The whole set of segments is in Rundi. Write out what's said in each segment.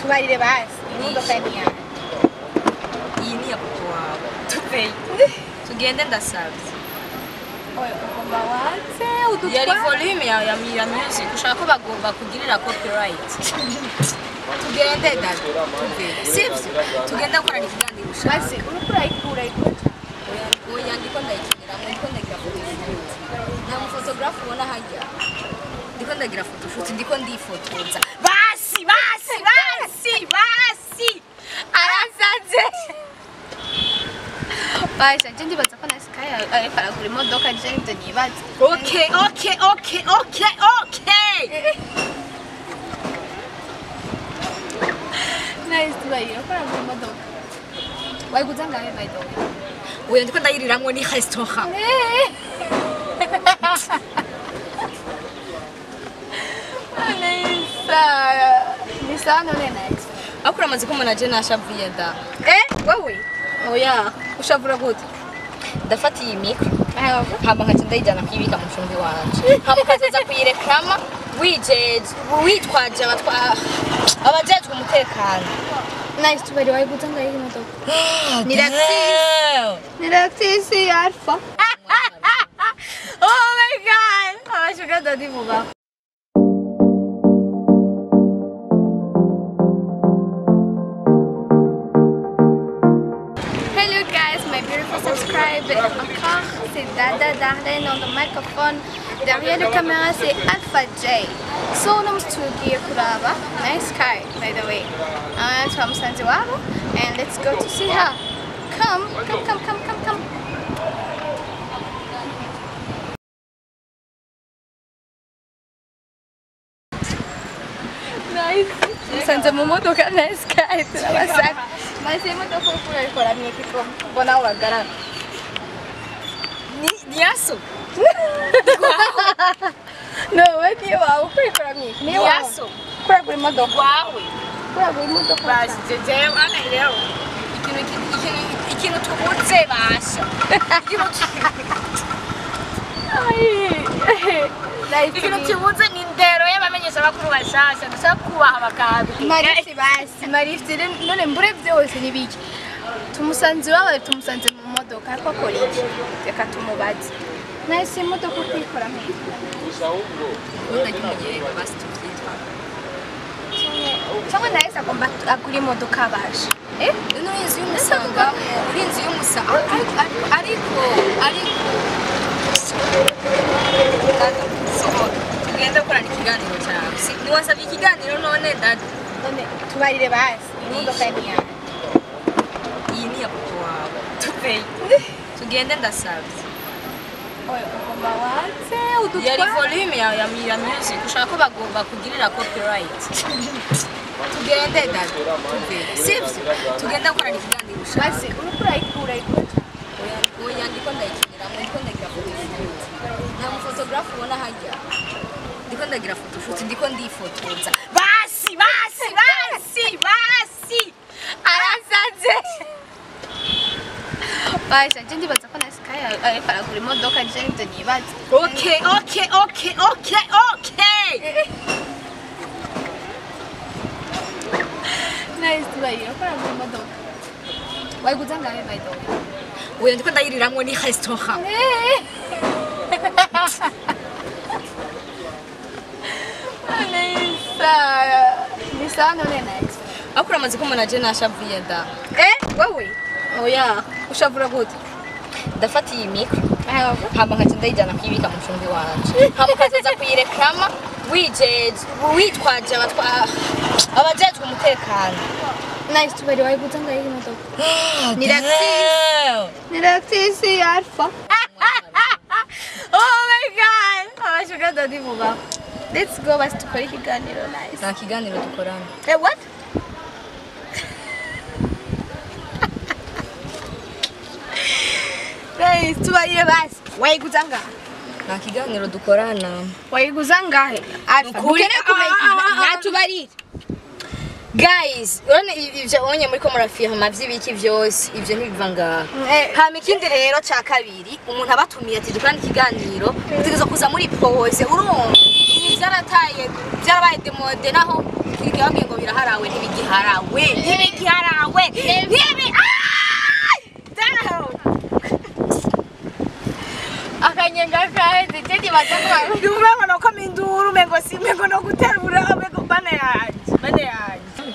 tubarire basi imodoka ni yawe. Iyi ni ya papa wawe. Tupeye. Tugende ndasabye. Oya ugomba watse Yari udutwara. volume ya music ushaka ko bagomba kugirira copyright. Tugende dada. Sibyo. Tugende gukora ikiganiro ushaka. Basi urukura ikura. Oya ndiko ndayikinira mu ndiko ndagira photoshoot. Nta photographe ubona hajya. Ndiko ndagira photoshoot ndiko ndifotoza. Basi. Arasanze. Basi je ndibaza ko na Sky ariko aragura imodoka je nibyo nibaza. Okay. Nice tubarire ko aragura imodoka. Wayiguza ngahe by the way? Oya ndiko ndayiriramwo ni restaurant. Nisa none next. Akura amaze ko umuntu aje nashavuye da. Wewe? Oya Ushavura gute? ndafata iyi micro hama nkaca ndayijana kuyibika mu cumbi wanje hama ukazaza kuyireklama witwaje abajejwe umutekano. Nice tubarire wayiguza ngahe imodoka? Ni Lactis Alpha. Oh my god. Abashuka dadi muba. Hello guys, my beautiful subscribers. Encore, c'est Dada Darlene on the microphone. Derrière la caméra, c'est Alpha J. So, nous sommes kuraba. Nice car, by the way. I'm from Santiago, and let's go to see her. Come. Nice. Sanze mu modoka nice car turabasaka. Maze imodoka ukura ikora myiko mbona ubagara. Ni yaso. No, wadi wawe ukora myiko. Ni yaso. Kuragura imodoka. Wawe. Kuragura imodoka. Basi jeje wana leo. Ikintu tubuze basha. Ikintu tubuze ni ndero y'abamenyesha bakuru bashasha. Ndashaka kubaha abakabi. Marifte none mbure byose nibiki. Tumusanze wawe tumusanze mu modoka ariko akora iki? Reka tumubaze. Nahise imodoka kwikora mwe. Ndagiye basi tubyitwa. Cyangwa nahise agomba agura imodoka basha. Ino inzu y'umusanga, uri inzu y'umusanga. Ariko. Tugende gukora ikiganiro cyawe. Niwasabye ikiganiro none dada. None tubarire basi imodoka ni yawe. Iyi ni ya papa wawe. Tupeye. Tugende ndasabye. Oya ugomba watse Yari udutwara. volume ya music ushaka ko bagomba kugirira copyright. Tugende dada. Sibyo. Tugende gukora ikiganiro ushaka. Basi urukura ikura. Oya ndiko ndayikinira mu ndiko ndagira photoshoot. Nta photographe ubona hajya. Ndiko ndagira photoshoot ndiko ndifotoza. Basi. Arasanze. Basi je ndibaza ko na Sky ariko aragura imodoka je nibyo nibaza. Okay. Nice tubarire ko aragura imodoka. Wayiguza ngahe by the way? Oya ndiko ndayiriramwo ni restaurant. Nisa none next. Akura amaze ko umuntu aje nashavuye da. Wewe? Oya Ushavura gute? ndafata iyi micro hama nkaca ndayijana kuyibika mu cumbi wanje hama ukazaza kuyireklama witwaje abajejwe umutekano. Nice tubarire wayiguza ngahe imodoka? Ni Lactis Alpha. Oh my god. Abashuka dadi muba. Let's go basi tukore ikiganiro nice. Nta kiganiro dukorana. What? Nice tubarire basi. Wayiguza ngahe? Nta kiganiro dukorana. Wayiguza ngahe? Alpha. Ukeneye kumenya natubarire. Guys, urone ivyo onye muri ko murafirma vy'ibiki vyose ivyo ntibiva ngaha. Hama ikindi rero ca kabiri umuntu abatumiye ati dukana ikiganiro utegerezwa kuza muri pose urumva ibi vyarataye vyarabaye demode naho Bambwiye ngo biraharawe ntibigiharawe akanyenga kaheze tedi batakwa Ndumva no kominduru mengo simengo no guterura mengo bane yaje.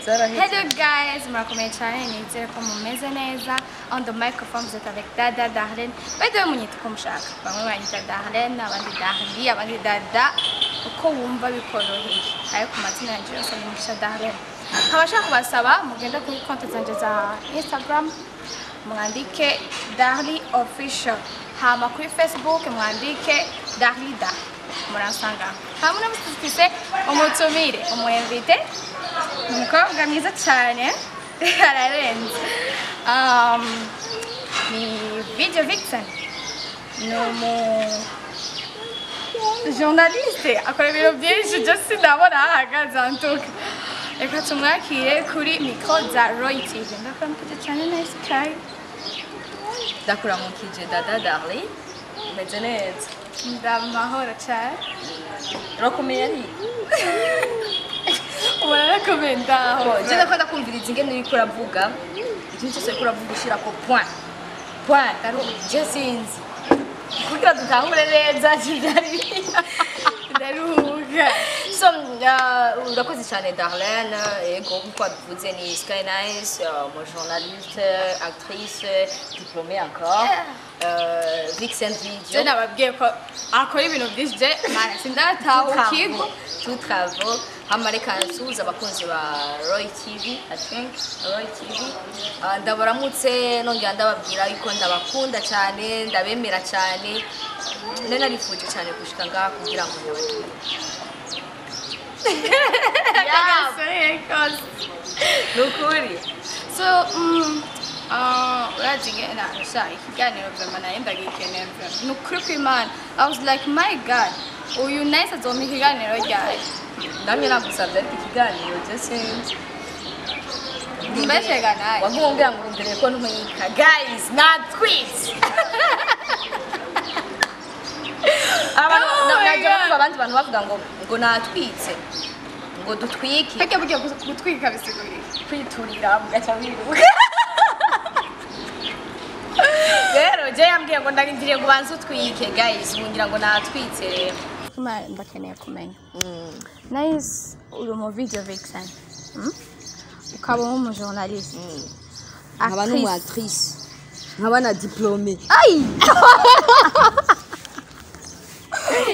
Hello guys, murakomeye cyane nizere ko mumeze neza. On the microphone vous êtes avec Dada Darlene. Bado munyita ko mushaka. Bamwe banyita Darlene, abandi Darli, abandi Dada. Uko wumva bikoroheye. Ayo ku mazina yanjye yose ni Musha Darlene. Nkabashaka kubasaba mugenda kuri konti zanje za Instagram mwandike Darli official. Hama kuri Facebook mwandike Darlida. Muransanga. Hamwe n'abafite umutumire, umwinvite. Umukobwa mwiza cyane ararenze. Ni video vixen. Ni journaliste akora ibintu byinshi byose ndabona ahagaze antuka. Reka tumwakire kuri micro za Roy TV. Ndakuramukije cyane nice try. ndakuramukije Dada Darlene umeze neza Ndamahoro cyane. urakomeye ari Urakomenda aho. je ndakunda kumviriza ingene uriko uravuga ikintu cyose uriko uravuga ushira ko point je sinzi kugira dutahure neza cyari Ndaruhuka. so urakoze cyane Darlene ego nkuko wabivuze ni Sky Nice journaliste actrice diplômée encore vixen video Je nababwiye ko akora ibintu byinshi je mana sindataha ukigo. tout travaux amareka nsuza abakunzi ba Roy TV I think Roy TV ndabaramutse nongera ndababwira yuko ndabakunda cyane ndabemera cyane nene arifuje cyane gushika ngaha kugira ngo nukuri So, uragenda nshaka ikiganiro vyama naye ndagikeneye vyama. Nukuri kw'Imana. I was like, my God, uyu nice azompa ikiganiro ryawe. ndamye nagusabye ariko ikiganiro je sinzi Mbeshega naye. wagumbira ngo ndere ko ntuyika guys natwitse abandi bantu bavuga ngo natwitse ngo dutwike Peke buryo gutwika bisiguriye. kwiturira mugaca wiruka rero je yambwiye ngo ndagindiriye ngo banze utwike guys ngira ngo natwitse rero Imana ndakeneye kumenya. Nice uri mu video vixen. Ukaba mu journaliste. nkaba n'umu actrice nkaba na diplômée Ay!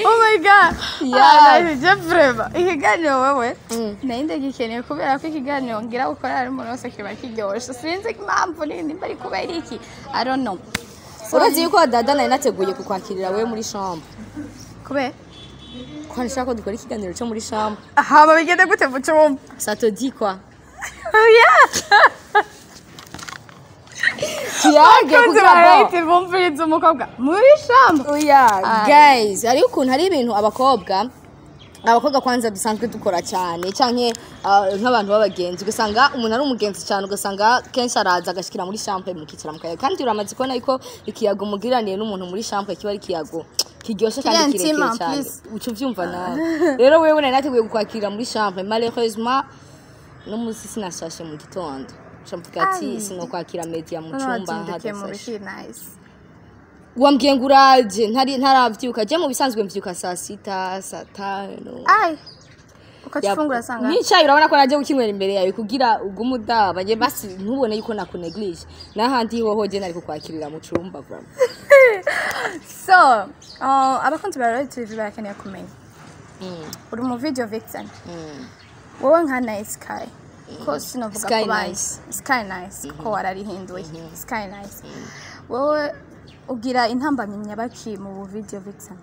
Oh my God! Yeah. Je vrema. Ikiganiro wewe. Naye ndagikeneye kubera ko ikiganiro ngira gukora ari umuntu wese kiba kiryoshe. Sinzi impamvu nindi bari kubera iki. I don't know. urazi yuko Dada nari nateguye kukwakirira wewe muri chambre Kubera? ko nshaka ko dukora ikiganiro cyo muri chambre Hama bigende gute mu cyumba? ça te dit quoi Yeah! tuyage kugira Right, bumviriza umukobwa muri shamba. oya guys hari ukuntu hari ibintu abakobwa kwanza dusanzwe dukora cyane canke nk'abantu b'abagenzi ugasanga umuntu ari umugenzi cyane ugasanga kenshi araza agashikira muri chambre mukicara mukaye kandi uramaze kubona yuko ikiyago mugiraniye n'umuntu muri chambre kiba ari kiyago kiryoshe kandi kirekire cyane ucu vyumva nawe rero wewe nari nateguye kukwakira muri chambre malheureusement no musi sinashashe mu gitondo chamvuga ati sinokwakira media mu cyumba hadasashe. Nice. wambwiye ngo uraje ntaravyuka je mu bisanzwe mvyuka saa 6 saa 5 Ay. Ukacifungura sanga. Nicaye urabona ko naje gukinwera imbere yawe kugira ugumudaba je basi ntubone yuko nakuneglige nahandi hoho je nari kukwakirira mu cyumba bro. So, abakunzi ba Roy TV barakeneye kumenya. Uri mu video vixen. Wowe nka Nice Sky. Ko sinavuga Sky ko bandi. Nice. Sky Nice ko wararihinduye. Sky Nice. Wowe ugira intambamye nyabaki mu video vixen.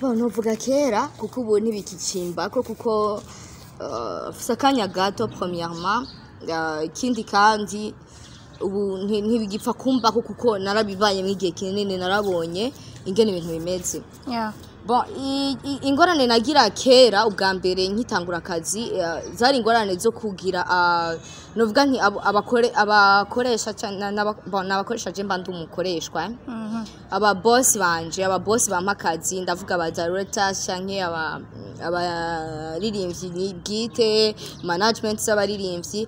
Bon novuga kera kuko ubu ntibikicimba ko kuko sakanya gato premièrement ikindi kandi ubu ntibigipfa kumba kuko narabibaye mwigihe kinini narabonye ingene ibintu bimeze. Yeah. Bon ingorane nagira kera ubwa mbere nkitangura akazi zari ingorane zo kugira novuga nti abakoresha n'abakoresha je mbandu umukoreshwa aba boss banje aba boss bampa akazi ndavuga aba directors canke abaririmbyi ni bwite management z'abaririmbyi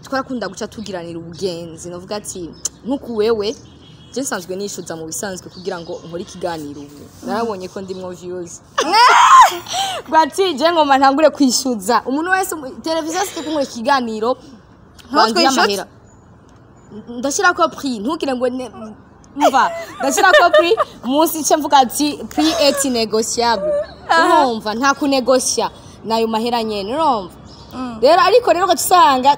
twarakunda guca tugiranira ubugenzi novuga ati nkuko wewe je nsanzwe nishuza mu bisanzwe kugira ngo nkore ikiganiro ubu narabonye ko ndimwo views gwati je ngoma ntangure kwishuza umuntu wese televiziyo site kumwe ikiganiro bangiye amahera ndashira ko prix ntukire ngo mva ndashira ko prix munsi cyo mvuga ati prix est négociable urumva nta kunegocia nayo mahera nyene urumva rero ariko rero gatusanga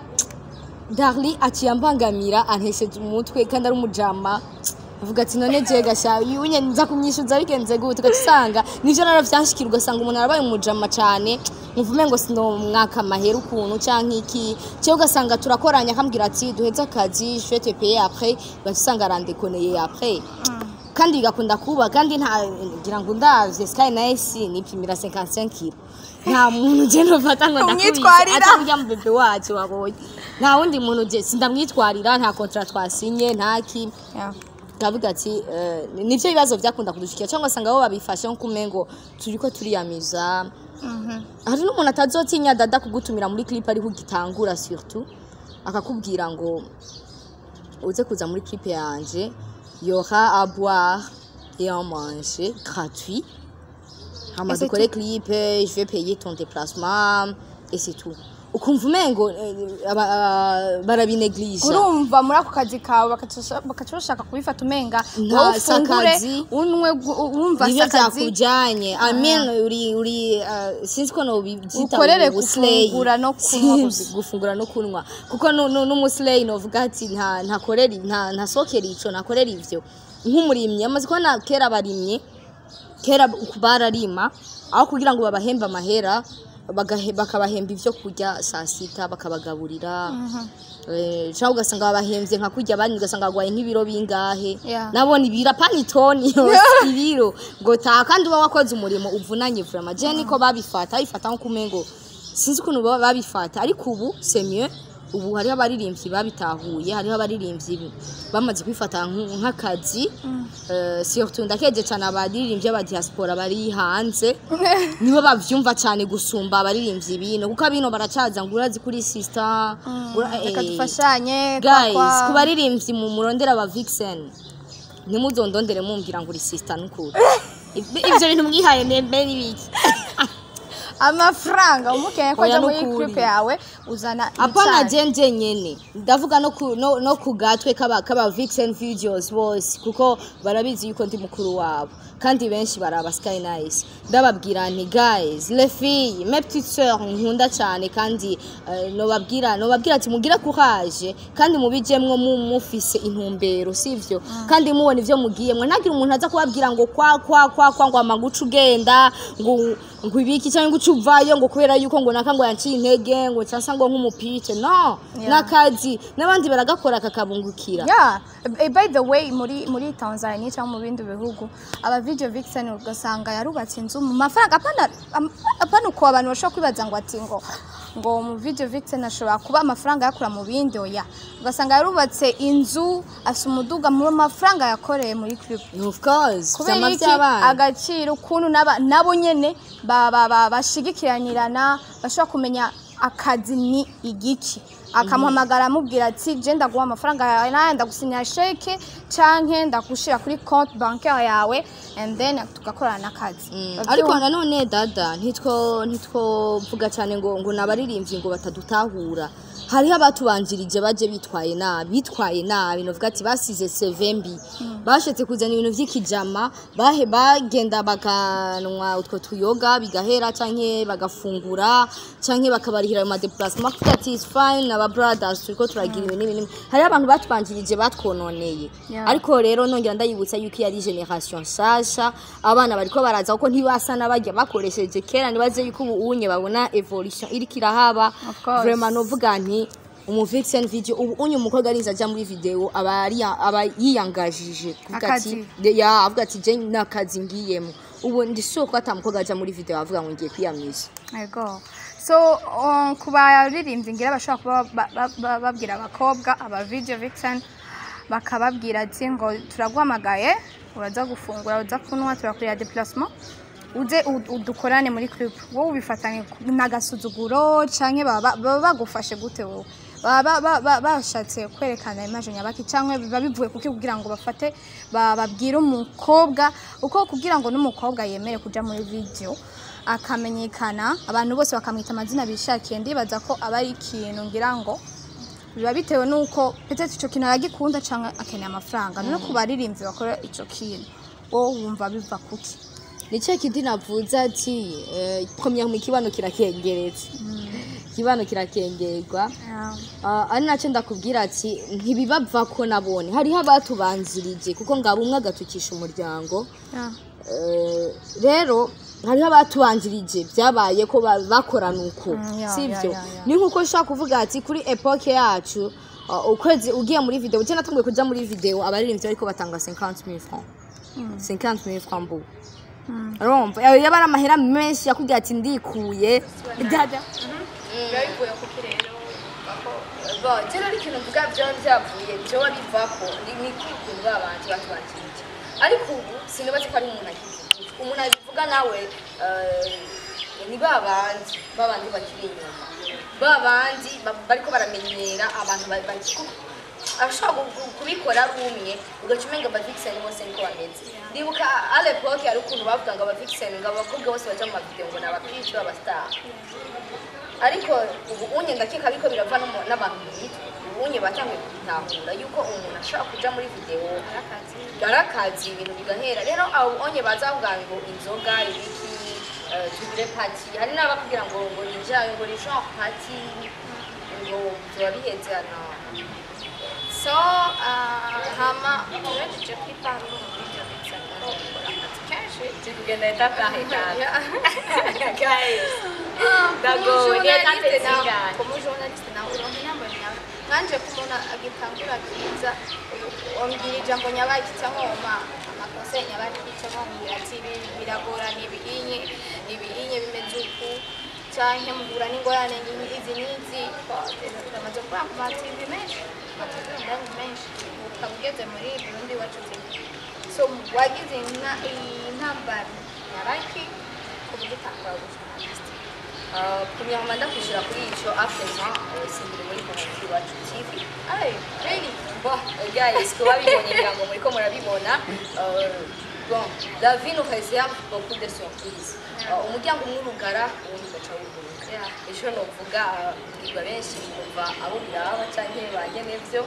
Darli aciyambangamira antesheje umutwe kandi ari umujama avuga ati none je gasha yunye nza kumyishuza bigenze gute gatusanga nivyo naravyashikira ugasanga umuntu arabaye umujama cyane muvume ngo sino mwaka mahera ukuntu canke iki cyo ugasanga turakoranya akambwira ati duheze akazi je te payer après gatusanga randekoneye après kandi bigakunda kuba kandi nta ngira ngo ndavye Sky Nice nipimira 55 kilo nta muntu je nofata ngo ndakubitwarira atajya mu bebe wacu wabonye nta wundi muntu je sindamwitwarira nta contract twasinye ntaki kavuga ati nivyo bibazo byakunda kudushikira cyangwa sanga bo babifashe nko kumengo turiko turiyamiza hari n'umuntu atazotinya dada kugutumira muri clip ari kugitangura surtout akakubwira ngo uze kuza muri clip yanje il y aura à boire et à manger gratuit. Hamaze kore clip, je vais payer ton déplacement et c'est tout. Ukumva umengo barabineglige. Urumva muri ako kazi kawe bakacashaka kubifata umenga wowe ufungure unwe wumva sakazi yakujanye. Amen uri sinzi ko no bibyita ukorere gufungura no kunywa gufungura no kunywa kuko no muslay no vuga ati nta koreri nta sokera ico nakorera ivyo nk'umurimye amaze ko na kera barimye kera bararima aho kugira ngo babahemba amahera bakabahemba ivyo kurya saa sita bakabagaburira cyangwa ugasanga babahembye nka kurya bani ugasanga bagwaye nk'ibiro bingahe nabone ibira panitoni ibiro ngo ta kandi uba wakoze umurimo uvunanye vraiment je niko babifata nko kumengo sinzi kuntu babifata ariko ubu c'est mieux ubu hari abaririmbyi babitahuye hari abaririmbyi bamaze kwifata nk'akazi surtout ndakeje cyane abaririmbyi aba diaspora bari hanze nibo bavyumva cyane gusumba abaririmbyi bino kuko abino baracaza ngo urazi kuri sister akadufashanye guys kubaririmbyi mu murondera aba vixen nimuzondondere mumbwira ngo uri sister n'ukuri ibyo bintu mwihaye nembe nibiki amafaranga umukeye ko muri clip yawe uzana apana jenje nyene ndavuga no kugatwe kaba vixen videos bose kuko barabizi yuko ndi mukuru wabo kandi benshi baraba Sky Nice ndababwira nti guys les filles mes petites sœurs nkunda cyane kandi no babwira ati mugira courage kandi mubijemwe mufise intumbero sivyo kandi mubona ivyo mugiyemwe ntagira umuntu aza kubabwira ngo kwa ngo amagucu ugenda ngo ibiki cyangwa ucuvayo ngo kubera yuko ngo nakango yanciye intege ngo cyasa ngo nk'umupite no nakazi nabandi baragakora kakabungukira by the way muri Tanzania cyangwa mu bindi bihugu aba video vixen ugasanga yarubatse inzu mu mafaranga apana uko abantu bashobora kwibaza ngo ati ngo mu video vixen ashobora kuba amafaranga yakura mu bindi oya ugasanga yarubatse inzu asumuduga mu mafaranga yakoreye muri clip of course kubera iki agaciro ukuntu nabo nyene bashigikiranirana bashobora kumenya akazi ni igiki akamuhamagara amubwira ati je ndaguha amafaranga yawe naye ndagusinya sheke canke ndakushira kuri compte bancaire yawe and then tugakorana akazi ariko nanone dada ntitwo vuga cyane ngo nabaririmbyi ngo batadutahura hari abatubanjirije baje bitwaye nabi novuga ati basize sevembi bashetse kuzana ibintu vy'ikijama bagenda bakanwa utwo tuyoga bigahera canke bagafungura canke bakabarihira mu déplacement kuko ati is fine aba brothers turiko turagira ibintu hari abantu batubanjirije batwononeye ariko rero nongera ndayibutsa yuko yari generation sasha abana bariko baraza kuko ntibasana bajya bakoresheje kera nibaze yuko ubu unye babona evolution iri kirahaba vraiment novuga nti umuvixen video ubu unye umukobwa ariza aja muri video aba yiyangajije kuvuga ati avuga ati je nakazi ngiyemo ubu ndisoko atamukobwa aja muri video avuga ngo ngiye kwiyamisa yego so kubaririmbyi ngira bashaka kuba babwira abakobwa aba video vixen bakababwira ati ngo turaguhamagaye uraza gufungura uraza kunwa turakurira déplacement uze udukorane muri clip wowe ubifatanye n'agasuzuguro canke baba bagufashe gute wowe baba bashatse kwerekana image nyabaki canke biba bivuye kugira ngo bafate babwire umukobwa uko kugira ngo n'umukobwa yemere kuja muri video akamenyekana abantu bose bakamwita amazina bishakiye ndibaza ko aba ari ikintu ngira ngo biba bitewe nuko peut-être ico kintu aragikunda canke akeneye amafaranga no kubaririmbyi bakora ico kintu wowe wumva biva kuki nice kidi navuze ati premier mu kibano kirakengeretse kibano kirakengerwa ari naco ndakubwira ati ntibibava ko nabone hariho abatubanzirije kuko ngabo umwe agatukisha umuryango rero hariho abatubanzirije byabaye ko bakorana uko sivyo ni nkuko nshaka kuvuga ati kuri epoque yacu ukwezi ugiye muri video uje natanguye kuja muri video abaririmbyi ariko batanga 50,000 francs 50,000 francs bu rompa yabara amahera menshi yakubwira ati ndikuye dada bivuye kuki rero bo jero ikintu mvuga byo byavuye byo bivako ni kuko abantu batubanjirije ariko ubu sinibaze ko ari umuntu abivuga nawe ni babandi bakiri inyuma babandi bariko baramenyera abantu bakiko ashobora kubikora rumwe ugacumenga abavixen bose niko bameze ndibuka à l'époque ari ukuntu bavuga ngo abavixen ngo abakobwa bose baje mu video ngo nabakristo abastar ariko ubu unye ndakeka biko birava n'abantu bitwa unye batangiye kwitahura yuko umuntu ashobora kuja muri video garakazi ibintu bigahera rero abo onye bazavuga ngo inzoga ibiki tugire party hari n'abakubwira ngo nijaye ngo ni genre party ngo byabiheze ana so hama turaje kwipanga mu video bitsaka cash tugenda etapaheka guys dago como journaliste na uronke namba nyawe nganje kumona agitangura kiza ongiri jambo nyabaki cyangwa amakose nyabaki cyangwa ati biragorana ibinye bimeze uku cyane mugura n'ingorane izi nizi turamaze kwa TV menshi ukabugeze muri Burundi wacu so wagize intambara nyabaki kubugitangura gusa kumya manda kushira kuri ico after singire muri Burundi wacu TV really bon guys ko babibonye ngango muri ko murabibona bon la vie nous réserve beaucoup de surprises umuryango mw'urugara ubundi gaca wuguruka ejo novuga bwirwa benshi kumva abo biraba canke bagene vyo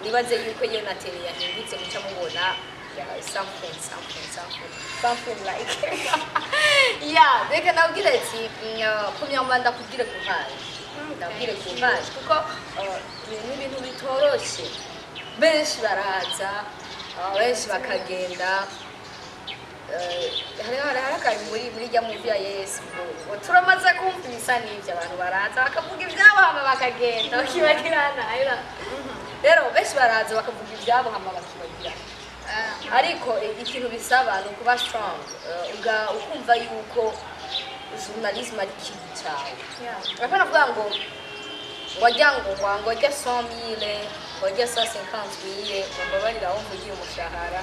nibaze yuko iyo nateri yahindutse muca mubona something like yeah reka nabwira ati kumya mbanda kubwire kuhaje ndabwire kuhaje kuko ni ibintu bitoroshe benshi baraza benshi bakagenda hari muri jya movie ya Yesu turamaze kumvisa n'ibyo abantu baraza bakavuga ibyabo hama bakagenda bakibagirana rero benshi baraza bakavuga ibyabo hama bakibagirana ariko ikintu bisaba no kuba strong ukumva yuko journalism ari ikintu cyawe bakana kuvuga ngo wajya 100,000 wajya 150,000 mbabarira aho mvugiye umushahara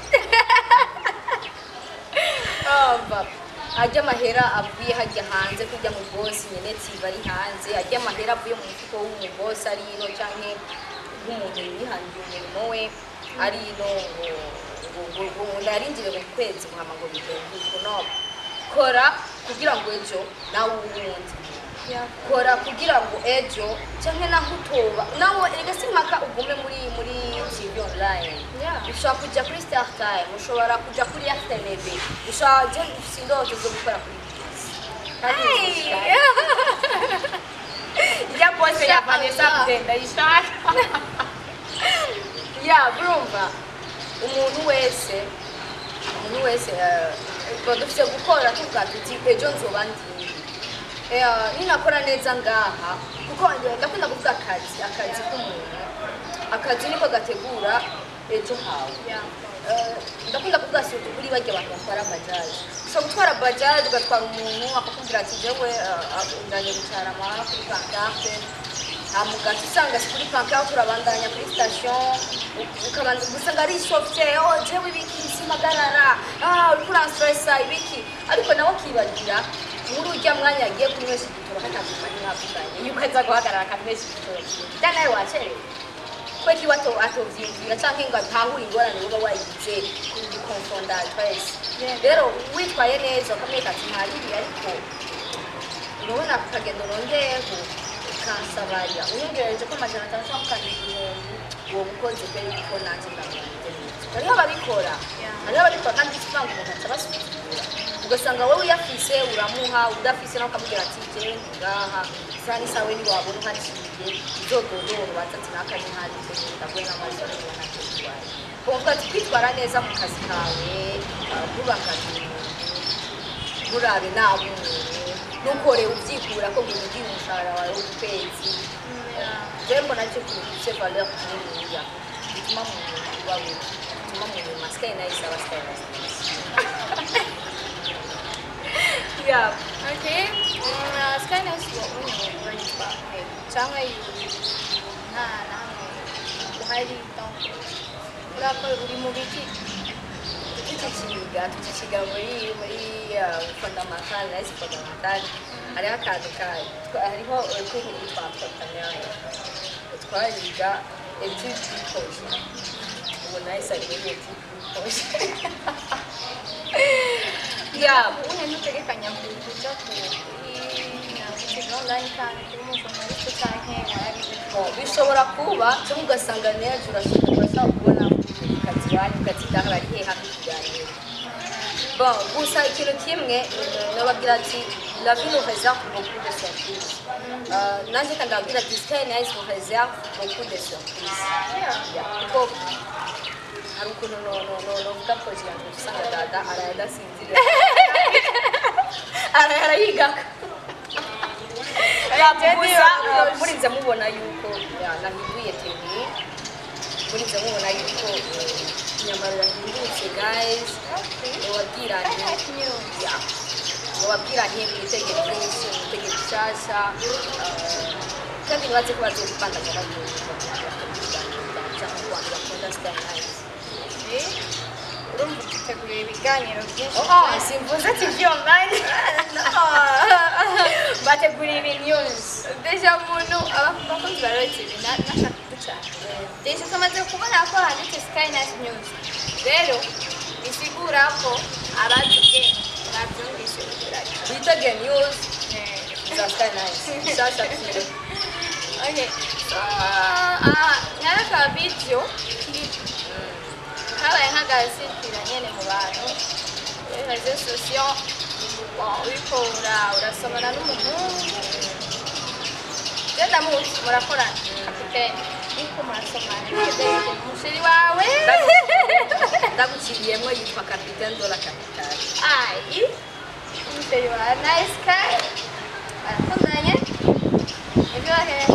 ajya amahera avuye hajya hanze kujya mu boss nyene bari hanze ajya amahera avuye mu mufuko w'umuboss ari ino canke nk'umuntu yihangiye umurimo we ari ino ngo ndarinjire mu kwezi muhama ngo bigende kuno kora kugira ngo ejo nawe ubundi kora kugira ngo ejo canke naho utoba nawe igasimaka ugume muri TV online ushobora kujya kuri Star Time ushobora kujya kuri FTV ushobora je sindoto zo gukora kuri ya boss ya Vanessa Mdenda ishaka ya brumva umuntu wese dufite gukora tukavuga ejo nzoba ndi ninakora neza ngaha kuko ndakunda kuvuga akazi k'umuntu akazi niko gategura ejo hawe ndakunda kuvuga si kuri bajya abantu batwara bajaje so gutwara bajaje ugatwara umuntu akakubwira ati jewe undanye gucara amahara kuri pancarte amugati usanga kuri pancarte urabandanya kuri station ukabanza gusanga ari software jewe ibiki magarara uri kuranstressa ibiki ariko nawe kibagira muri ujya mwanya agiye kunywesha igitoro hatandukanye mwavuganye yuko aza guhagarara akanywesha igitoro cyane nawe wacerewe kweki wato atovyinjira canke ngo atahura ingorane uba wayigize kubikonfonda twese rero witwaye neza ukamwereka ati ntaribi ariko urabona kukagendo nongeyeho ukansabarira uyongereje ko amajana atanu cyangwa ukandihumbi uwo mukozi mbere yuko nanjye ndamwanje hariho ababikora kandi usanga umuntu aca basuzugura ugasanga wowe uyafise uramuha udafise nawe ukamubwira ati jewe ngaha sani sawe niwabona uhaciye uzododora baza ati nakanye ntari ndaguhe n'amazi n'anateguwaye kuvuga ati kwitwara neza mu kazi kawe kubangamira murabe nabo nukore ubyikura ko bintu by'umushahara wawe w'ukwezi rero mbona cyo kuri valeur niniya bituma umuntu ubawe bituma umuntu maskaye nayo isaba skaye yeah okay skaye nayo uranyitwa cyangwa na uhari donc urakora uri mu biki tukiga muri fondamental na fondamental hariho akantu hariho ukuntu twatfatanya twariga etude projet ubu nahise ari muri etude projet yeah umuntu utegekanya kuja online kandi kuri umujournaliste cyane bishobora kuba cyangwa ugasanga nejo urashobora kubona kazi wanyu ukatidahara ari hehe hamwe kuganira bon gusa ikintu kimwe nababwira ati la vie nous réserve beaucoup de surprises nanjye kandi ndababwira ati Sky Nice nous réserve beaucoup de surprises kuko hari ukuntu novuga projet yanjye usanga dada arayadasinziriye arayigaka murinze mubona yuko nahinduye teni murinze mubona yuko inyamara yahindutse guys wabwiranye mwitegere byinshi mwitegere bishasha kandi nibaze ko bazokubandagara cyangwa abantu bakunda Sky Nice urumva utegura ibiganiro byinshi simvuze TV online bategura ibi news deja umuntu abakunzi ba Royal TV nashaka gucana deja tumaze kubona ko handitse Sky Nice News rero bisigura ko abazi babyumvise bitegeye news za Sky Nice shasha kire okay so nyaraka video clip habaye nk'agasitira nyene mu bantu réseaux sociaux uriko urasomana n'umuhungu genda murakorana akitene niko murasomana umusheri wawe ndaguciriyemo yitwa Capitaine de la Capitale ai umusheri wawe Nice Sky barakundanye ibyo bahereye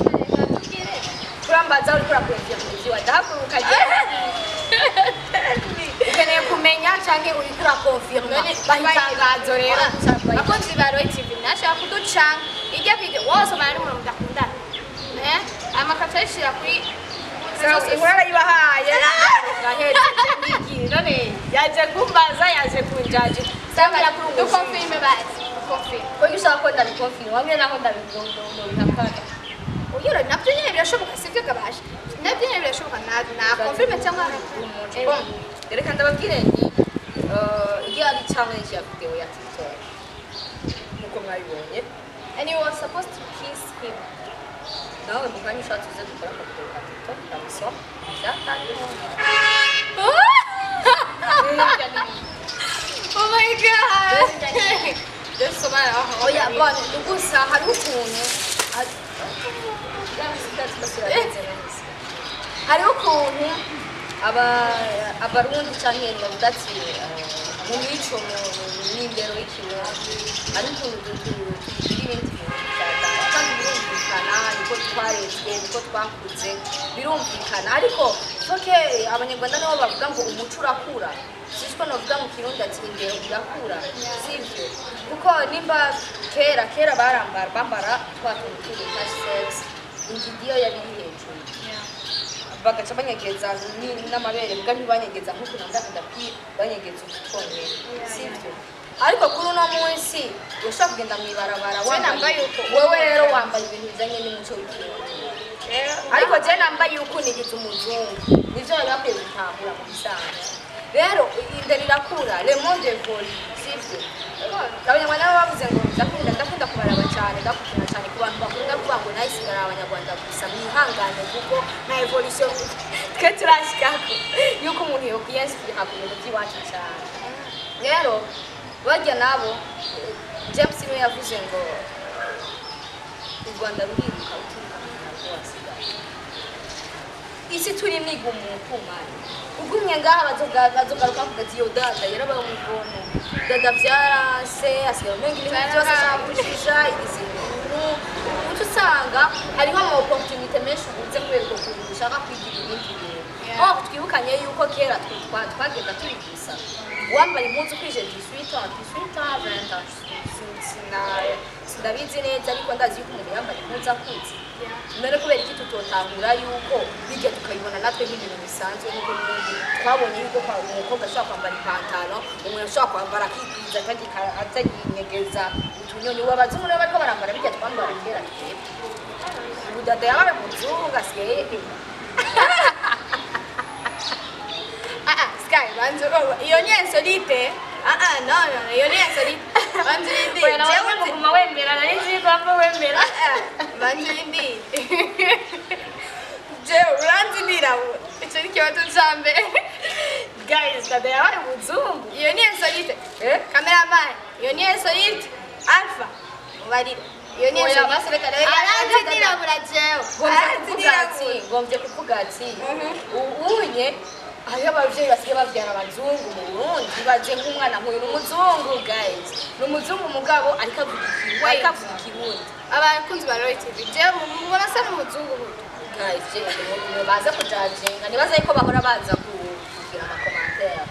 kurambaza uri kurakwegera mu mujyi wa ndahaguruka ukeneye kumenya cyangwa uri kurakonfirma bahitangazo rero abakunzi ba Royal TV nashaka kuducanga ijya video wose bari mu mudakundana amakato yashira kuri inkora yibahaye gahetse ndigiri none yaje kumbaza yaje kunjaje samara kuri dukonfirme basi dukonfirme ko gishaka ko ndabikonfirma wamwe naho ndabigondo bihakana uyura nabyo nyine birashoboka sibyo gabasha nabyo nyine birashoboka na confirme cyangwa reka ndababwire nti iyo ari challenge ya video ya TikTok nkuko mwabibonye and you were supposed to kiss him nawe mukanya ushatse uze dukora amakuru ya TikTok ndamusoma oh my god just so bad oya bone gusa hari ukuntu hari ukuntu abarundi cyangwa ndavuga ati mu mico n'indero y'ikirundi hari ukuntu tugira ibindi bintu byatanga kandi birumvikana niko twarezwe niko twakuze birumvikana ariko soke abanyarwanda nabo bavuga ngo umuco urakura siko novuga mu kirundi ati indero irakura sibyo kuko nimba kera bambara twatuntu twita sex ingidiyo yabiri hejuru bagaca banyegeza n'amabere mbwa ntibanyegeza nk'uko nambaye agapira banyegeza utwonyene sibyo ariko kuri uno munsi ushaka kugenda mw'ibarabara wewe rero wambaye ibintu bijanye n'umuco w'ikirundi ariko je nambaye yuko nigize umuzungu nivyo bari bakwiye gutahura mu bisanzwe rero indero irakura le monde évolue sibyo abanyarwanda nabo bavuze ngo ndakunda kubaraba cyane ndakukina cyane ku bantu bakunda kuvuga ngo nayisigara abanyarwanda gusa mwihangane kuko na evolution twe turashikako yuko umuntu yokwiyensipira ku bintu by'iwacu cyane rero bajya nabo James niwe yavuze ngo u Rwanda ruriruka isi turi miga umuntu mani ugumye ngaha bazogaruka kuvuga ati yo dada yarabaye umuvono dada vyarase asigaye umenga ibintu byose ashakujisha igisintu uca usanga hariho ama opportunité menshi ubuze kubera uko kuntu ushaka kwigira ibindi bintu twibukanye yuko kera twagenda turi gusa wambara impuzu kwije 18 ans sindabizi neza ariko ndazi yuko umuntu yambara impuzu akuze mbere kubera iki tutotahura yuko bijya tukayibona natwe nk'ibintu bisanzwe nuko twabonye yuko umukobwa ashobora kwambara ipantaro umuntu ashobora kwambara akikwiza kandi ataginyegeza utunyoni w'abazungu nabo bariko barambara bijya twambara kera udada yabaye umuzungu asigaye Sky banzo iyo ni insolite no iyo ni insolite banzo ndi jewe nguma wemera nari nzi ko apfa wemera banzo ndi jewe uranzi ndirawo icyo ni kibazo cyambe guys dada yabaye umuzungu iyo ni insolite cameraman iyo ni insolite alpha bari iyo ni insolite aranzi ndirabura jewe ngombye kuvuga ati ubunye hariho abavyeyi basigaye bavyara abazungu mu Burundi baje nk'umwana nk'uyu n'umuzungu guys n'umuzungu mugabo ariko avuga ikirundi abakunzi ba Royal TV jewe mubona se n'umuzungu guys baza kujajenga nibaza yuko bahora baza kugira ama commentaire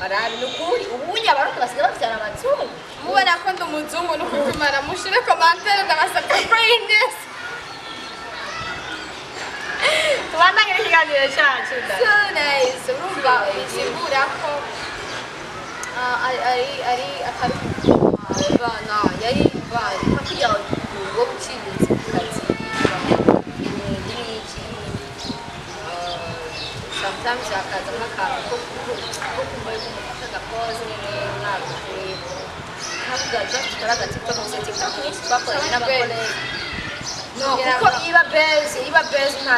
barabi n'ukuri ubunye abarundi basigaye bavyara abazungu mubona ko ndi umuzungu n'ukutumara mushire commentaire ndabasaba kindness tubandanye n'ikiganiro cyacu so nice urumva bisigura ko ari bana yari bari hakurya ngo guciriza kazi sometimes akaza nk'akantu ko kumbaye kumufasha gakoze mwaka hakurya just karaga TikTok gusa TikTok ni twakoranye n'abakolege no kuko iba base nta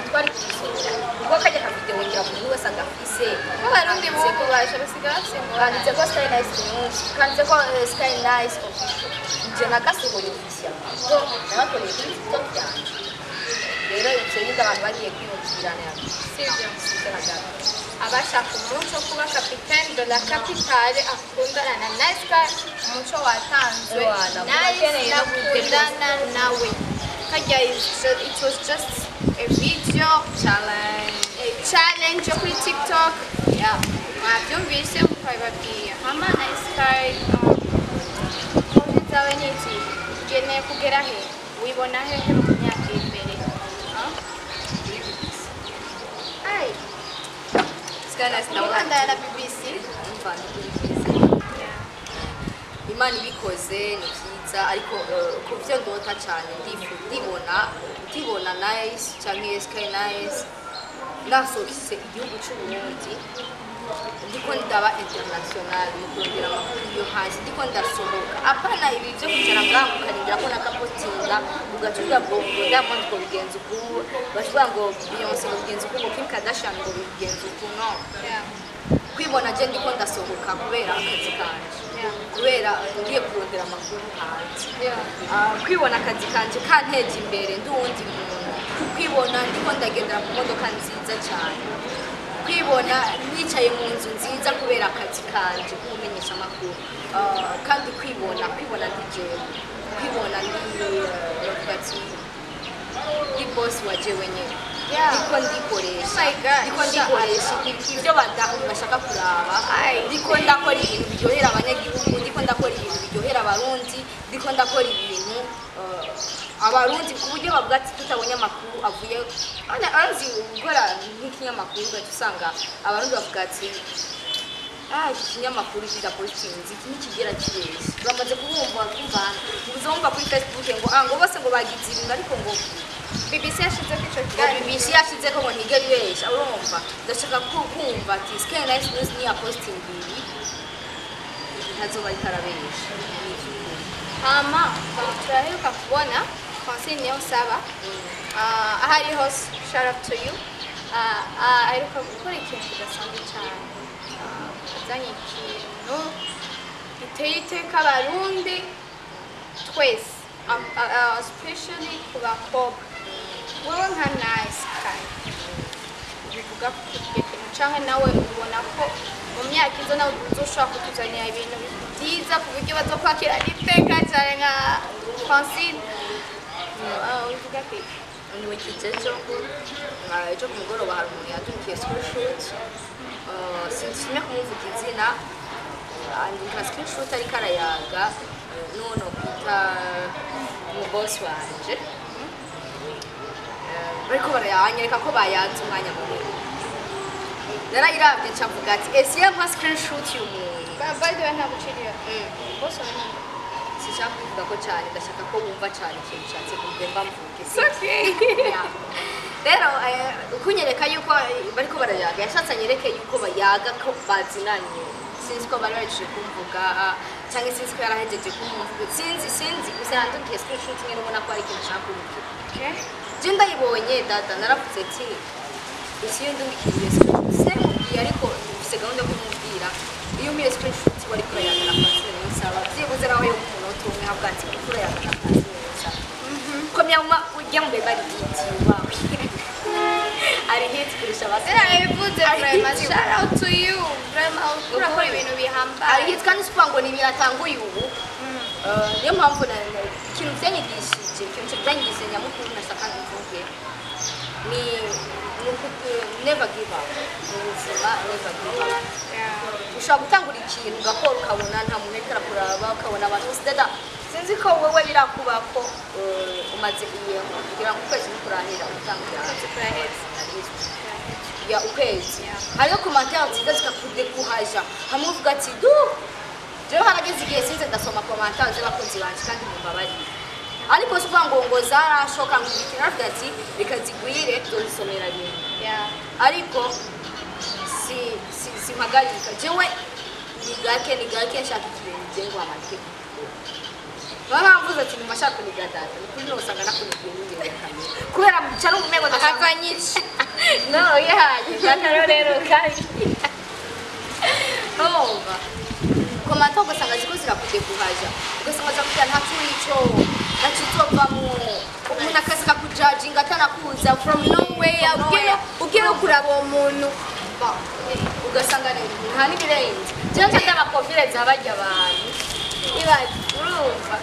twari kugisera kuko kajya ka video ngira umuntu wese agafise abarundi buko baje basigaye basimba kanditse ko Sky Nice News kanditse ko Sky Nice official je nagasohoye official so nabakoreye kuri TikTok yanjye rero icyo nyine abantu bagiye kwiyumvirana sibyo abashaka umuco kuba capitaine de la capitale akundana na Nice Guy umuco watanzwe Nice nakundana nawe kajya it was just a video challenge yo kuri TikTok mwabyumvise mukabibabwiye mama Nice Guy zawe n'iki ukeneye kugera he wibona hehe mu myaka iri imbere Sky Nice ndabona na BBC Imana ibikoze ni byiza ariko ku byo ndota cyane ndibona Nice cyangwa Sky Nice nasohotse igihugu cy'u Burundi ndiko ndaba international ndikongera amakuru yo hanze ndiko ndasohoka apana ibi byo kwicara ngaho ukarindira ko nakapotinga ugacuga ngo Diamond ko bigenza uku bashobora ngo Beyonce ngo bigenza uku Kim Kardashian ngo bigenza uku no kwibona je ndiko ndasohoka kubera akazi kanje kubera ngiye kurondera amakuru hanze kwibona akazi kanje kanteje imbere ndundi muntu kwibona ndiko ndagendera mu modoka nziza cyane kwibona nicaye mu nzu nziza kubera akazi kanje kumenyesha amakuru kandi kwibona DJ kwibona ndi boss waje wenyine ndiko ndikoresha ibyo badahuye bashaka kuraba ndiko ndakora ibintu biryohera abanyagihugu ndiko ndakora ibintu biryohera abarundi ndiko ndakora ibintu abarundi ku buryo bavuga ati tutabonye amakuru avuye arazi gukora nk'ikinyamakuru ugasanga abarundi bavuga ati iki kinyamakuru kiza postinze iki nikigera kibeshye bamaze kubumva uzumva kuri Facebook ngo bose ngo bagiziringa ariko ngo BBC yashize ko ico kigali BBC yashize ko ngo ntigeri besha urumva ndashaka kumva ati Sky Nice News ni ya posting ibi ntazoba ikarabesha hama turaheruka kubona Francine Niyonsaba ahari host shout out to you aheruka gukora ikintu kidasanzwe cyane azanye ikintu giteye iteka abarundi twese especially ku bakobwa wowe nka Nice Sky bivuga ko ikintu canke nawe ubona ko mu myaka izo nawe uzoshobora kutuzanira ibintu byiza ku buryo bazokwakira iteka cyane nka Francine uvuga ko ni wikijejo ejo ku mugoroba hari umuntu yatungiye screenshot sinshimye kumuvuga izina andika screenshot ariko arayaga none kwita mu boss wanje bariko barayanyereka ko bayanze umwanya munini narayiravye ncavuga ati ese yampa screenshot y'umuntu by the way ntaguciriye boss wanje sishaka kuvuga ko cyane ndashaka ko wumva cyane ikintu cyatse kugemba mvuge rero kunyereka yuko bariko barayaga yashatse anyereke yuko bayaga ko bazinanye sinzi ko bari baje kumvuga cyangwa sinzi ko yarahejeje kumvuga sinzi gusa yandukiye screenshot nyine ubona ko ari ikintu ashaka kuvuga je ndayibonye data naravuze ati isi ndumikiriye se ariko mfise gahunda yo kumubwira iyo mwiye screenshot wari kurayaga na Francine Niyonsaba byibuze nawe yo umunota umwe habwa ati kurayaga na Francine Niyonsaba komya ujya mu bari biti wawe ari hit kurusha base bivuze vraiment shout out to you vraiment urakora ibintu bihambaye ari hit kandi sipango ni biratanguye ubu niyo mpamvu ikintu byanyigishije ikintu byanyigishije nyamukuru nashaka mvuge ni never give up ubuzima never give up ushobora gutangura ikintu ugakora ukabona nta muntu ariko arakuraba ukabona abantu bose dada sinzi ko wowe birakuba ko umaze igihe kugira ngo ukwezi kurangira utangira ya ukwezi hariyo commentaire nziza zikakudekuhaja hamwe uvuga ati du rero harageze igihe sinze ndasoma commentaire z'abakunzi banje kandi mumbabarira ariko si uvuga ngo zarashoka ngo ibiki naravuga ati reka zigwire tuzisomera rimwe ariko si mpagarika jewe ni gake nshaka ikintu ngengo amatike baba mvuze ati nimba shaka kuniga data kuri no usanga nakunigiye n'imbere ya kamera kubera cyane umego ndakavanyije no yahaje data rero kandi ova komanta ugasanga ziko zirakudekuhaja ugasanga zakubwira nta cyo nico nakizovamo umuntu akazi kakujudginga atanakuza from nowhere ugiye kuraba uwo muntu ugasanga nta n'ibirenze cyangwa ndabakofireza abajya abantu ibaje urumva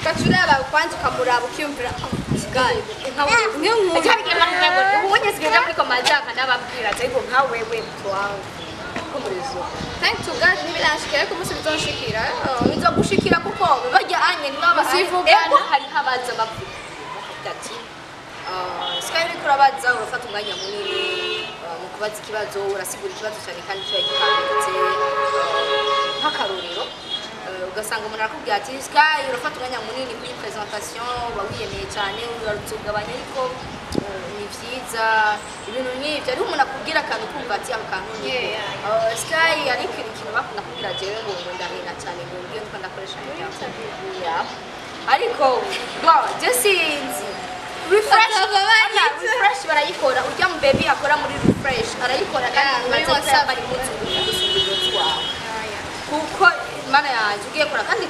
kacuraba kwanza ukamuraba ukiyumvira kigali niyo nkuru cyari genda ngo ubonye zigenda muri komanja kanababwira ariko nka wewe twawe komurezo thank to God nibirashikira ariko musi bizonshikira bizogushikira kuko bajya anye naba sivugana hari habaza bavuga ati Sky uri kurabaza urafata umwanya munini mu kubaza ikibazo urasigura ikibazo cyane kandi cyo gikanditse nk'akarorero ugasanga umuntu arakubwira ati Sky urafata umwanya munini kuri presentation wawiyemeye cyane urarutugabanya ariko ni vyiza ibintu nk'ibyo ari umuntu akubwira akantu kumva ati ako kantu ni Sky ariko ikintu bakunda kubwira jewe ngo ndahena cyane ngo ngiye ko ndakoresha ariko je sinzi refresh barayikora ujya mu baby akora muri refresh arayikora kandi muri WhatsApp ari munsi kuko mana yanjye ugiye kora kandi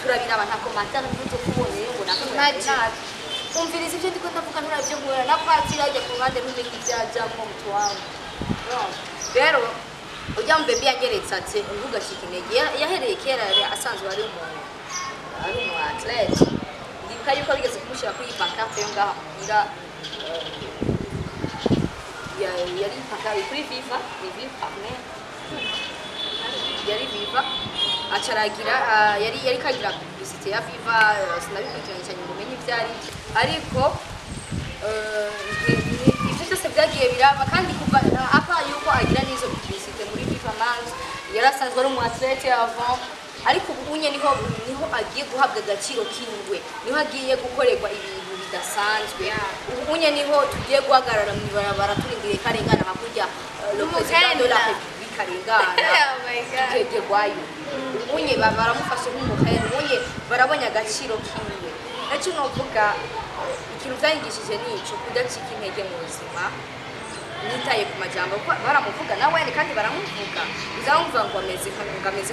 turabira abantu akomatana n'uzo kubonye ngo nakamaji umviriza ibyo ndiko ndavuga nturabyo ngora na kwatira ajya ku ruhande n'ibindi byajamo mutu wawe rero ujya mu baby yangeretse ati ntugashike intege yahereye kera asanzwe ari umu athlete yuko bigeze kumushyira kuri iyi pancarte yo ngaha muhira yari pancarte kuri Viva ni Viva yari Viva acaragira yari kagira publicité ya Viva sinabikurikiranye cyane ngo menye byari ariko ibyo byose byagiye biraba kandi kuva apa yuko agira n'izo publicité muri FIFA Man's yarasanzwe ari umuatlete avant ariko ubunye niho agiye guhabwa agaciro kiwe niho agiye gukorerwa ibintu bidasanzwe ubunye niho tugiye guhagarara mu barabara turindiriye karengana hakurya le président de la République karengana tegegwayo ubunye baramufashe nk'umuhera ubunye barabonye agaciro kiwe nicyo novuga ikintu byangishije nico kudacika intege mu buzima nitaye ku majambo baramuvuga nawe kandi baramuvuga uzamva ngo ameze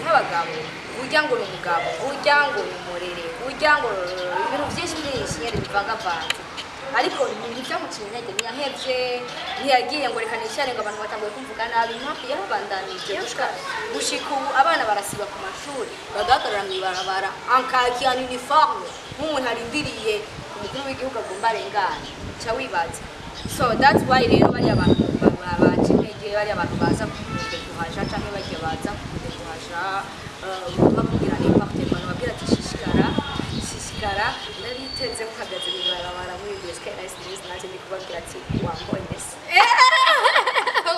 nk'abagabo urya ngo ni umugabo urya ngo ni umurere urya ngo ibintu byinshi nyine bivangavanze ariko ntibyamuciye intege ntiyahevye ntiyagiye ngo reka nishare ngo abantu batanguye kumvuga nabi mpamvu yarabandanije gushika ubu abana barasiba ku mashuri bagahagarara mw'ibarabara ankaki an uniforme nk'umuntu arindiriye umukuru w'igihugu agomba arengane ca wibaza so that's why rero bari abantu bacinege bari abantu baza kuhaja canke bagiye baza kuhaja bakubwira n'importe abantu babwira ati shishikara nariteze muhagaze mw'ibarabara muri BSK Nice News naje ndikubabwira ati wambonye se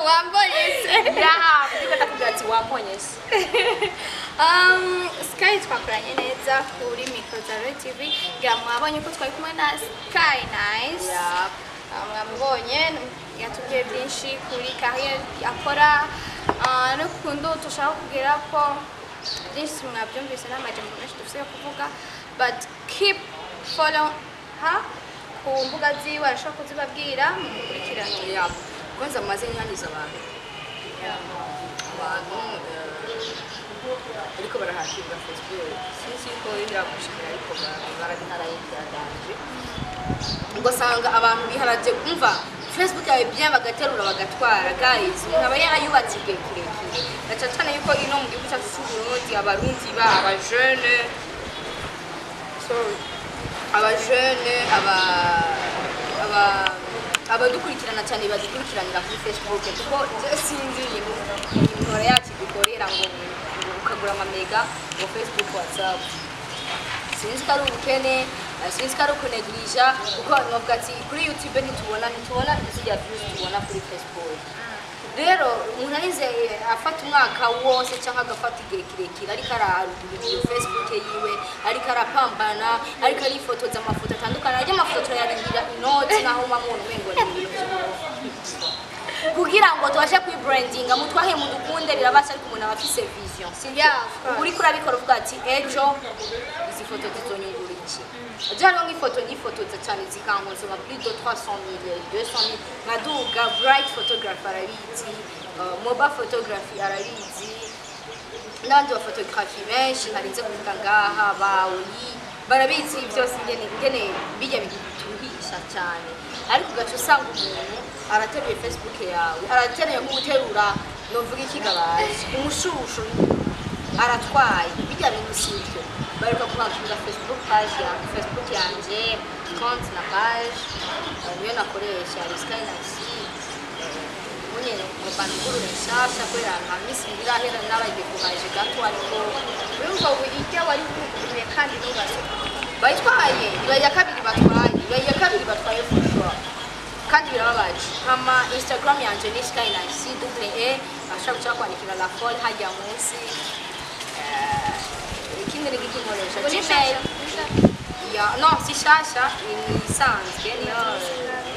wambonye se ndiko ndakubwira ati wambonye se Sky twakoranye neza kuri micro za Royal TV ngira mwabonye ko twari kumwe na Sky Nice mwamubonye yatubwiye byinshi kuri career akora n'ukuntu dushaka kugira ko byinshi mwabyumvise n'amajambo menshi dufite yo kuvuga but keep follow her ku mbuga ziwe arashobora kuzibabwira mukurikirane kwanza mumaze nyandiza abantu ariko barahakirwa Facebook sinzi ko iragushikira ariko barabinarayidaganje ugasanga abantu biharaje kumva Facebook yawe bien bagaterura bagatwara guys nkaba yarayubatse igihe kirekire gacacana yuko ino mu gihugu cyacu cy'Uburundi abarundi aba jeune abadukurikirana cyane badukurikiranira kuri Facebook kuko sinzi imihora yacu dukorera ngo ukagura amamega ngo Facebook WhatsApp sinzi ko ari ubukene sinzi ko ari ukunegirija kuko novuga ati kuri YouTube ntitubona izijya views tubona kuri Facebook rero umuntu arize afata umwaka wose cyangwa agafata igihe kirekire ariko ararugura iyo Facebook yiwe ariko arapambana ariko arifotoza amafoto atandukanye ajya amafoto yarindira inoti naho mamwe umengo ni kugira ngo tubashe kwibrandinga mutwahe mu dukunde birabasha ariko umuntu abafise vision uri kurabikora uvuga ati ejo izi foto zizonyungura iki ajya nk'ifoto nyifotoza cyane zikankonso ma plus de 300,000 200,000 maduga bright photography arabizi mobile photography arabizi n'abandi ba photography benshi narinze kuvuga ngaha bawi barabizi byose ngene bijya bituhisha cyane ariko gacu usanga umuntu arateruye Facebook yawe aratereye nk'uterura novuga ikigabaje umushusho aratwaye bijya bintu sivyo bareka kuhakinga Facebook page ya Facebook yanje compte na page niyo nakoresha Sky Nice munye mubanduru nshasha kwera nkamisi birahera n'abagiye kuhaje gato ariko urumva ubu ijya wari kugume kandi nubaze bayitwaye ya kabiri batwaye fushwa kandi birababaje ama Instagram yanje ni Sky Nice ashaka kwandikira la folle hajya munsi ikindi nigikoresha Gmail ya no si shasha isanzwe niyo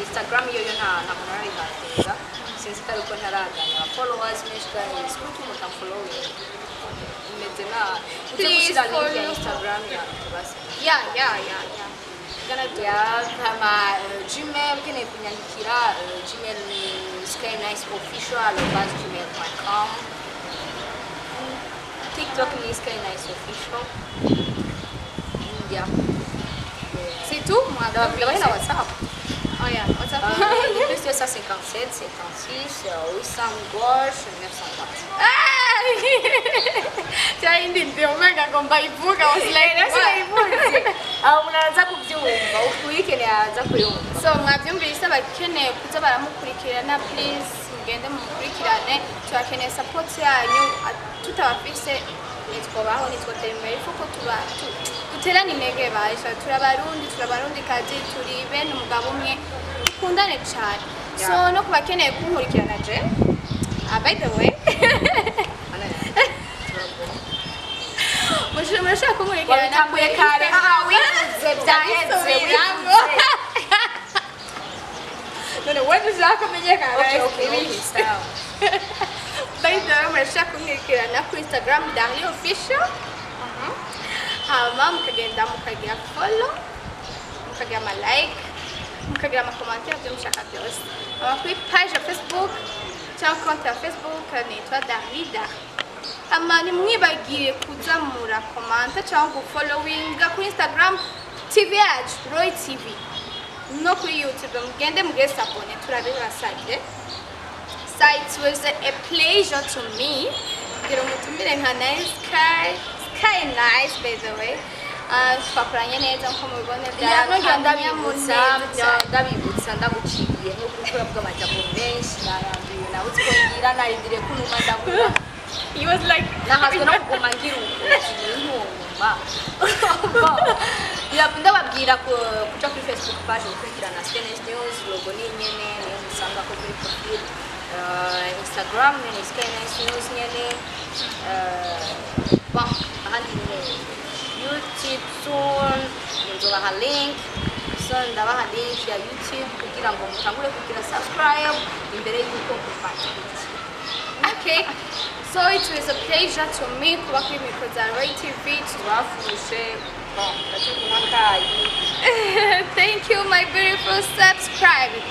Instagram yo nta munari bateza sinzi ko ariko ntaraganya followers menshi guys kuko muta following imeze na please follow Instagram ya basi ya kama Gmail kene kunyandikira Gmail ni skyniceofficial@gmail.com TikTok ni Sky Nice Official. C'est tout moi. Vous avez la WhatsApp. Oh yeah, WhatsApp. Plus 257 56 800 gauche 904. Chaindi ndio mega komba ivuga usileke. Unaanza kubyumva ukwikene aza kuyumva. So mwabyumvise bakeneye kuza baramukurikirana please mugende mukurikirane turakeneye support yanyu tutabafise nitwobaho nitwotera imbere kuko duterane intege basha turabarundi kazi turi bene umugabo umwe dukundane cyane so no kubakeneye kunkurikirana je by the way murashaka kunkurikirana Wabitambuye kare wivuze byaheze none wowe ushaka kumenyekana by the way murashaka kunkurikirana kuri Instagram Dario Official hama mukagenda mukagira follow mukagira ama like mukagira ama commentaire byo mushaka byose kuri page ya Facebook cyangwa konti ya Facebook nitwa Darida ama nimwibagire kuzamura komanta cyangwa gufollowinga kuri Instagram TV yacu Roy TV no kuri YouTube mugende mugese abone turabibasabye so it was a pleasure to me kugira mutumire nka Nice Sky nice by the way twakoranye neza nko mubibone ndabibutsa ndaguciye no gukora bw'amajambo menshi narambiwe nawe twongira narindire kunuma ndabura he was like nahazwe no kuguma ngira ntumva ndababwira kuja kuri Facebook page gukurikirana Skenes News logo ni nyene niyo musanga ko kuri profile Instagram ni Skenes News nyene ahandi ni YouTube soon nzobaha link so ndabaha link ya YouTube kugira ngo mutangure kugira subscribe imbere y'uko mufata okay so it was a pleasure to me kuba kuri mikoro za Roy TV twafushe ndacyo kumakayi thank you my beautiful subscribers